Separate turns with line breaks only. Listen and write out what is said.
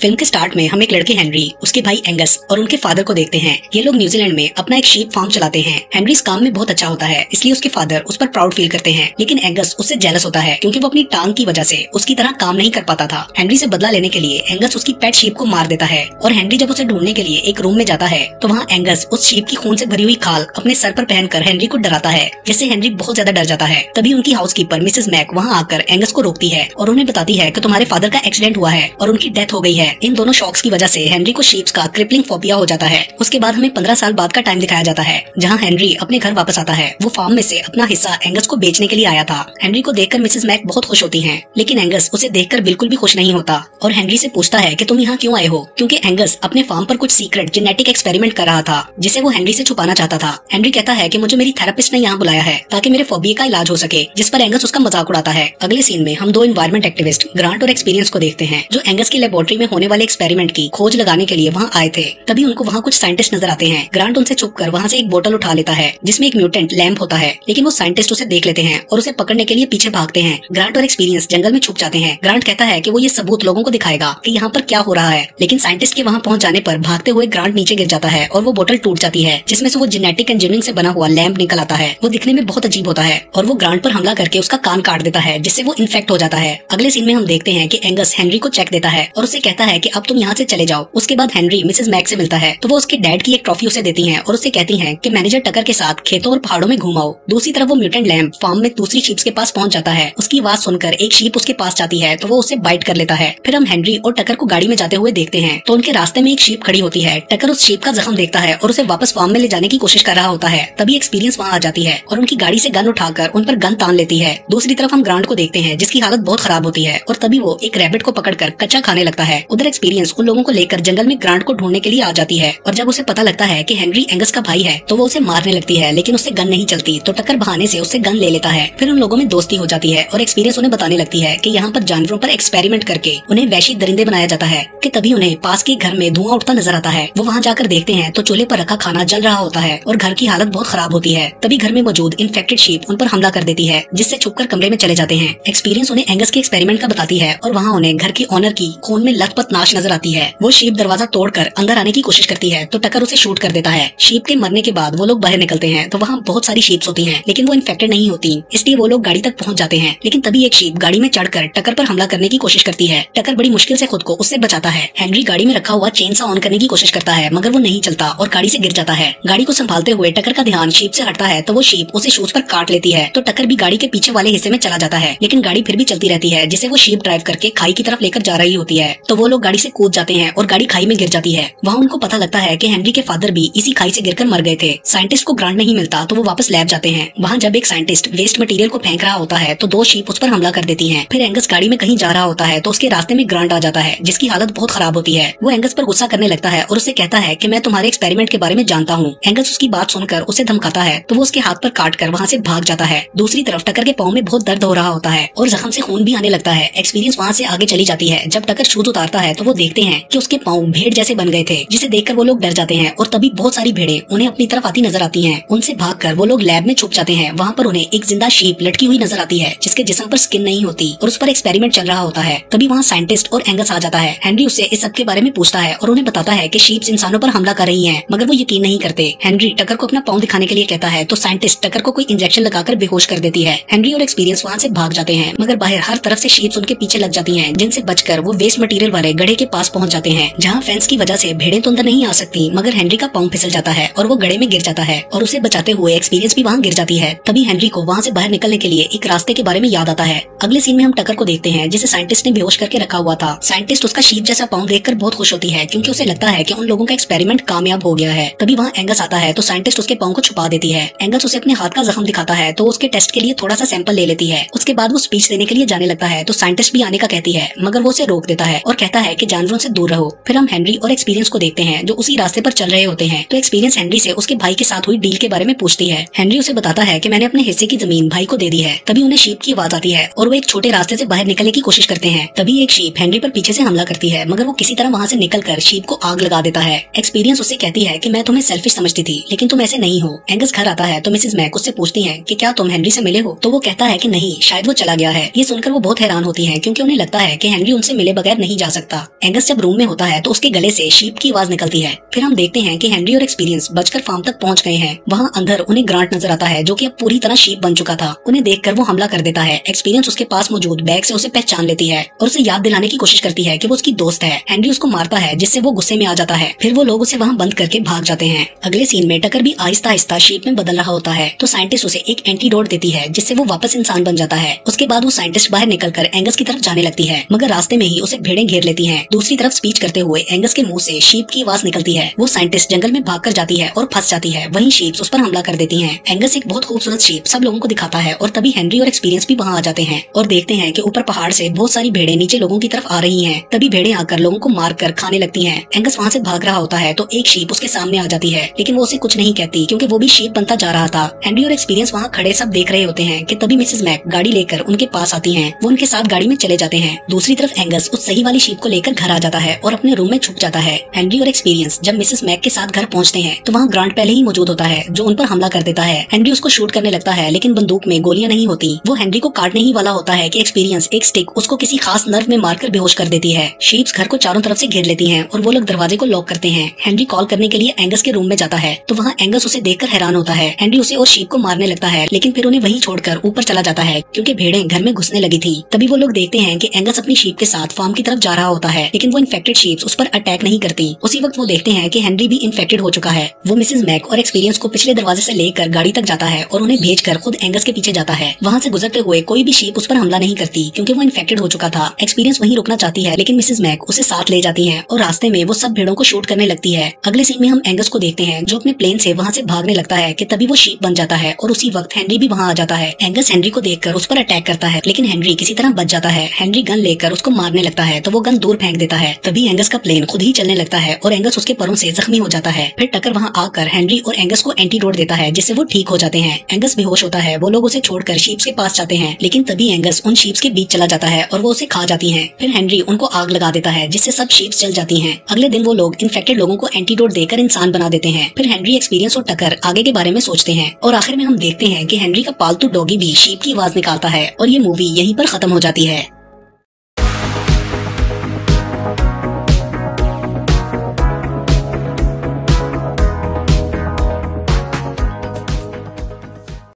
Film के start में हम एक लड़के हेनरी, उसके भाई एंगस और उनके फादर को देखते हैं। ये लोग न्यूजीलैंड में अपना एक शीप फार्म चलाते हैं। हेनरी इस काम में बहुत अच्छा होता है, इसलिए उसके फादर उस पर प्राउड फील करते हैं। लेकिन एंगस उससे जेलस होता है क्योंकि वो अपनी टांग की वजह से उसकी तरह काम नहीं कर पाता था। हेनरी से बदला लेने के लिए एंगस उसकी पेट शीप को मार देता है और हेनरी जब उसे ढूंढने के लिए एक रूम में जाता है तो वहाँ एंगस उस शीप की खून से भरी हुई खाल अपने सर पर पहनकर हेनरी को डराता है, जिससे हेनरी बहुत ज्यादा डर जाता है। तभी उनकी हाउसकीपर मिसेस मैक वहाँ आकर एंगस को रोकती है और उन्हें बताती है कि तुम्हारे फादर का एक्सीडेंट हुआ है और उनकी डेथ हो गई है। इन दोनों शॉक्स की वजह से हेनरी को शीप्स का क्रिपलिंग फोबिया हो जाता है। उसके बाद हमें 15 साल बाद का टाइम दिखाया जाता है जहाँ हेनरी अपने घर वापस आता है। वो फार्म में से अपना हिस्सा एंगस को बेचने के लिए आया था। हेनरी को देखकर मिसेस मैक बहुत खुश होती हैं, लेकिन एंगस उसे देखकर बिल्कुल भी खुश नहीं होता और हेनरी से पूछता है कि तुम यहाँ क्यों आए हो, क्योंकि एंगस अपने फार्म पर कुछ सीक्रेट जेनेटिक एक्सपेरिमेंट कर रहा था जिसे वो हेनरी से छुपाना चाहता था। हेनरी कहता है कि मुझे मेरी थेरेपिस्ट ने यहाँ बुलाया है ताकि मेरे फोबिया का इलाज हो सके, जिस पर एंगस उसका मजाक उड़ाता है। अगले सीन में हम दो एनवायरमेंट एक्टिविस्ट ग्रांट और एक्सपीरियंस को देखते हैं जो एंगस की लेबोरेटरी में होने वाले एक्सपेरिमेंट की खोज लगाने के लिए वहाँ आए थे। तभी उनको वहाँ कुछ साइंटिस्ट नजर आते हैं। ग्रांट उनसे छुपकर वहाँ से एक बोतल उठा लेता है जिसमें एक म्यूटेंट लैंप होता है, लेकिन वो साइंटिस्ट उसे देख लेते हैं और उसे पकड़ने के लिए पीछे भागते हैं। ग्रांट और एक्सपीरियंस जंगल में छुप जाते हैं। ग्रांट कहता है कि वो ये सबूत लोगों को दिखाएगा कि यहाँ पर क्या हो रहा है, लेकिन साइंटिस्ट के वहाँ पहुँच जाने पर भागते हुए ग्रांट नीचे गिर जाता है और वो बोतल टूट जाती है जिसमें से वो जेनेटिक इंजीनियरिंग से बना हुआ लैंप निकल आता है। वो दिखने में बहुत अजीब होता है और वो ग्रांट पर हमला करके उसका कान काट देता है जिससे वो इन्फेक्ट हो जाता है। अगले सीन में हम देखते हैं कि एंगस हेनरी को चेक देता है और उसे कहता है कि अब तुम यहाँ से चले जाओ। उसके बाद हेनरी मिसेस मैक से मिलता है तो वो उसके डैड की एक ट्रॉफी उसे देती हैं और उससे कहती हैं कि मैनेजर टकर के साथ खेतों और पहाड़ों में घुमाओ। दूसरी तरफ वो म्यूटेंट लैंप फार्म में दूसरी शीप्स के पास पहुंच जाता है। उसकी आवाज सुनकर एक शीप उसके पास जाती है तो वो उसे बाइट कर लेता है। फिर हम हेनरी और टकर को गाड़ी में जाते हुए देखते हैं तो उनके रास्ते में एक शीप खड़ी होती है। टकर उस शीप का जख्म देखता है और उसे वापस फार्म में ले जाने की कोशिश कर रहा होता है। तभी एक्सपीरियंस वहाँ आ जाती है और उनकी गाड़ी से गन उठाकर उन पर गन तान लेती है। दूसरी तरफ हम ग्रांट को देखते हैं जिसकी हालत बहुत खराब होती है और तभी वो एक रैबिट को पकड़कर कच्चा खाने लगता है। उधर एक्सपीरियंस उन लोगों को लेकर जंगल में ग्रांट को ढूंढने के लिए आ जाती है और जब उसे पता लगता है कि हेनरी एंगस का भाई है तो वो उसे मारने लगती है, लेकिन उससे गन नहीं चलती तो टक्कर बहाने से उससे गन ले लेता है। फिर उन लोगों में दोस्ती हो जाती है और एक्सपीरियंस उन्हें बताने लगती है कि यहाँ पर जानवरों पर एक्सपेरिमेंट करके उन्हें वैशी दरिंदे बनाया जाता है। कि तभी उन्हें पास के घर में धुआं उठता नजर आता है। वो वहाँ जाकर देखते हैं तो चूल्हे पर रखा खाना जल रहा होता है और घर की हालत बहुत खराब होती है। तभी घर में मौजूद इन्फेक्टेड शीप उन पर हमला कर देती है जिससे छुपकर कमरे में चले जाते हैं। एक्सपीरियंस उन्हें एंगस के एक्सपेरिमेंट का बताती है और वहाँ उन्हें घर की ऑनर की खून में लथपथ नाश नजर आती है। वो शीप दरवाजा तोड़कर अंदर आने की कोशिश करती है तो टकर उसे शूट कर देता है। शीप के मरने के बाद वो लोग बाहर निकलते हैं तो वहाँ बहुत सारी शीप्स होती हैं, लेकिन वो इन्फेक्टेड नहीं होती, इसलिए वो लोग गाड़ी तक पहुँच जाते हैं। लेकिन तभी एक शीप गाड़ी में चढ़कर टकर पर हमला करने की कोशिश करती है। टकर बड़ी मुश्किल से खुद को उससे बचाता है। हेनरी गाड़ी में रखा हुआ चेन सा ऑन करने की कोशिश करता है मगर वो नहीं चलता और गाड़ी से गिर जाता है। गाड़ी को संभालते हुए टकर का ध्यान शीप से हटता है तो वो शीप उसे शूज पर काट लेती है तो टकर भी गाड़ी के पीछे वाले हिस्से में चला जाता है, लेकिन गाड़ी फिर भी चलती रहती है जिसे वो शीप ड्राइव करके खाई की तरफ लेकर जा रही होती है। तो वो लोग गाड़ी से कूद जाते हैं और गाड़ी खाई में गिर जाती है। वहाँ उनको पता लगता है कि हेनरी के फादर भी इसी खाई से गिरकर मर गए थे। साइंटिस्ट को ग्रांट नहीं मिलता तो वो वापस लैब जाते हैं। वहाँ जब एक साइंटिस्ट वेस्ट मटेरियल को फेंक रहा होता है तो दो शीप उस पर हमला कर देती हैं। फिर एंगस गाड़ी में कहीं जा रहा होता है तो उसके रास्ते में ग्रांट आ जाता है जिसकी हालत बहुत खराब होती है। वो एंगस पर गुस्सा करने लगता है और उससे कहता है कि मैं तुम्हारे एक्सपेरिमेंट के बारे में जानता हूँ। एंगस उसकी बात सुनकर उसे धमकाता है तो वो उसके हाथ पर काट कर वहाँ से भाग जाता है। दूसरी तरफ टकर के पाँव में बहुत दर्द हो रहा होता है और जख्म से खून भी आने लगता है। एक्सपीरियंस वहाँ से आगे चली जाती है। जब टकर शूज उतारता है तो वो देखते हैं कि उसके पाँव भेड़ जैसे बन गए थे, जिसे देखकर वो लोग डर जाते हैं और तभी बहुत सारी भेड़ें उन्हें अपनी तरफ आती नजर आती हैं। उनसे भागकर वो लोग लैब में छुप जाते हैं। वहाँ पर उन्हें एक जिंदा शीप लटकी हुई नजर आती है जिसके जिस्म पर स्किन नहीं होती और उस पर एक्सपेरिमेंट चल रहा होता है। तभी वहाँ साइंटिस्ट और एंगस आ जाता है। हेनरी उससे इस सब के बारे में पूछता है और उन्हें बताता है कि शीप्स इंसानों पर हमला कर रही हैं, मगर वो यकीन नहीं करते। हेनरी टकर को अपना पाँव दिखाने के लिए कहता है तो साइंटिस्ट टकर को कोई इंजेक्शन लगाकर बेहोश कर देती है। हेनरी और एक्सपीरियंस वहाँ से भाग जाते हैं मगर बाहर हर तरफ से शीप्स उनके पीछे लग जाती हैं, जिनसे बचकर वो वेस्ट मटेरियल वाले गड्ढे के पास पहुँच जाते हैं जहाँ फेंस की वजह से भेड़ें तो अंदर नहीं आ सकती, मगर हेनरी का पाँव फिसल जाता है और वो गड्ढे में गिर जाता है और उसे बचाते हुए एक्सपीरियंस भी वहाँ गिर जाती है। तभी हेनरी को वहाँ से बाहर निकलने के लिए एक रास्ते के बारे में याद आता है। अगले सीन में हम टकर को देखते हैं जिसे साइंटिस्ट ने बेहोश करके रखा हुआ था। साइंटिस्ट उसका शीप जैसा पाँव देखकर बहुत खुश होती है क्योंकि उसे लगता है कि उन लोगों का एक्सपेरिमेंट कामयाब हो गया है। तभी वहाँ एंगस आता है तो साइंटिस्ट उसके पाँव को छुपा देती है। एंगस उसे अपने हाथ का जख्म दिखाता है तो उसके टेस्ट के लिए थोड़ा सा सैंपल ले लेती है। उसके बाद वो स्पीच देने के लिए जाने लगता है तो साइंटिस्ट भी आने का कहती है मगर वो उसे रोक देता है और कहता है कि जानवरों से दूर रहो। फिर हम हेनरी और एक्सपीरियंस को देखते हैं जो उसी रास्ते पर चल रहे होते हैं। तो एक्सपीरियंस हेनरी से उसके भाई के साथ हुई डील के बारे में पूछती है। हेनरी उसे बताता है कि मैंने अपने हिस्से की जमीन भाई को दे दी है। तभी उन्हें शीप की आवाज आती है और वो एक छोटे रास्ते से बाहर निकलने की कोशिश करते हैं। तभी एक शीप हेनरी पर पीछे से हमला करती है मगर वो किसी तरह वहाँ से निकलकर शीप को आग लगा देता है। एक्सपीरियंस उससे कहती है कि मैं तुम्हें सेल्फिश समझती थी लेकिन तुम ऐसे नहीं हो। एंगस घर आता है तो मिसेस मैक उससे पूछती है कि क्या तुम हेनरी से मिले हो, तो वो कहता है कि नहीं, शायद वो चला गया है। ये सुनकर वो बहुत हैरान होती है क्योंकि उन्हें लगता है कि हेनरी उनसे मिले बगैर नहीं जा सकता। सकता। एंगस जब रूम में होता है तो उसके गले से शीप की आवाज निकलती है। फिर हम देखते हैं कि हेनरी और एक्सपीरियंस बचकर फार्म तक पहुंच गए हैं। वहाँ अंदर उन्हें ग्रांट नजर आता है जो कि अब पूरी तरह शीप बन चुका था। उन्हें देखकर वो हमला कर देता है। एक्सपीरियंस उसके पास मौजूद बैग से उसे पहचान लेती है और उसे याद दिलाने की कोशिश करती है कि वो उसकी दोस्त है। हेनरी उसको मारता है जिससे वो गुस्से में आ जाता है। फिर वो लोग उसे वहाँ बंद करके भाग जाते हैं। अगले सीन में टकर भी आहिस्ता आहिस्ता शीप में बदल रहा होता है तो साइंटिस्ट उसे एक एंटीडोट देती है जिससे वो वापस इंसान बन जाता है। उसके बाद वो साइंटिस्ट बाहर निकलकर एंगस की तरफ जाने लगती है, मगर रास्ते में ही उसे भेड़ें घेर लेती हैं। दूसरी तरफ स्पीच करते हुए एंगस के मुंह से शीप की आवाज निकलती है। वो साइंटिस्ट जंगल में भागकर जाती है और फंस जाती है। वहीं शीप्स उस पर हमला कर देती हैं। एंगस एक बहुत खूबसूरत शीप सब लोगों को दिखाता है और तभी हेनरी और एक्सपीरियंस भी वहाँ आ जाते हैं और देखते हैं कि ऊपर पहाड़ से बहुत सारी भेड़ें नीचे लोगों की तरफ आ रही हैं। तभी भेड़ें आकर लोगों को मार कर खाने लगती हैं। एंगस वहाँ से भाग रहा होता है तो एक शीप उसके सामने आ जाती है, लेकिन वो उसे कुछ नहीं कहती क्योंकि वो भी शीप बनता जा रहा था। हेनरी और एक्सपीरियंस वहाँ खड़े सब देख रहे होते हैं कि तभी मिसेस मैक गाड़ी लेकर उनके पास आती हैं। वो उनके साथ गाड़ी में चले जाते हैं। दूसरी तरफ एंगस उस सही वाली शीप को लेकर घर आ जाता है और अपने रूम में छुप जाता है। हेनरी और एक्सपीरियंस जब मिसेस मैक के साथ घर पहुंचते हैं तो वहाँ ग्रांट पहले ही मौजूद होता है जो उन पर हमला कर देता है। हेनरी उसको शूट करने लगता है लेकिन बंदूक में गोलियां नहीं होती। वो हेनरी को काटने ही वाला होता है कि एक्सपीरियंस एक स्टिक उसको किसी खास नर्व में मारकर बेहोश कर देती है। शीप्स घर को चारों तरफ से घेर लेती हैं और वो लोग दरवाजे को लॉक करते हैं। हेनरी कॉल करने के लिए एंगस के रूम में जाता है तो वहाँ एंगस उसे देखकर हैरान होता है। हेनरी उसे और शीप को मारने लगता है लेकिन फिर उन्हें वहीं छोड़कर ऊपर चला जाता है क्योंकि भेड़ें घर में घुसने लगी थी। तभी वो लोग देखते हैं कि एंगस अपनी शीप के साथ फार्म की तरफ जा रहा होता है लेकिन वो इन्फेक्टेड शीप्स उस पर अटैक नहीं करती। उसी वक्त वो देखते हैं कि हेनरी भी इन्फेक्टेड हो चुका है। वो मिसेस मैक और एक्सपीरियंस को पिछले दरवाजे से लेकर गाड़ी तक जाता है और उन्हें भेजकर खुद एंगस के पीछे जाता है। वहाँ से गुजरते हुए कोई भी शीप उस पर हमला नहीं करती क्योंकि वो इन्फेक्टेड हो चुका था। एक्सपीरियंस वहीं रुकना चाहती है लेकिन मिसेस मैक उसे साथ ले जाती है और रास्ते में वो सब भेड़ों को शूट करने लगती है। अगले सीन में हम एंगस को देखते हैं जो अपने प्लेन से वहाँ से भागने लगता है कि तभी वो शीप बन जाता है और उसी वक्त हेनरी भी वहाँ आ जाता है। एंगस हेनरी को देखकर उस पर अटैक करता है लेकिन हेनरी किसी तरह बच जाता है। हेनरी गन लेकर उसको मारने लगता है तो वो गन दूर फेंक देता है। तभी एंगस का प्लेन खुद ही चलने लगता है और एंगस उसके परों से जख्मी हो जाता है। फिर टकर वहाँ आकर हेनरी और एंगस को एंटीडोट देता है जिससे वो ठीक हो जाते हैं। एंगस बेहोश होता है। वो लोग उसे छोड़कर शीप्स के पास जाते हैं लेकिन तभी एंगस उन शीप्स के बीच चला जाता है और वो उसे खा जाती हैं। फिर हेनरी उनको आग लगा देता है जिससे सब शीप्स जल जाती हैं। अगले दिन वो लोग इन्फेक्टेड लोगों को एंटीडोट देकर इंसान बना देते हैं। फिर हेनरी, एक्सपीरियंस और टकर आगे के बारे में सोचते हैं और आखिर में हम देखते हैं कि हेनरी का पालतू डॉगी भी शीप की आवाज निकालता है और ये मूवी यहीं पर खत्म हो जाती है।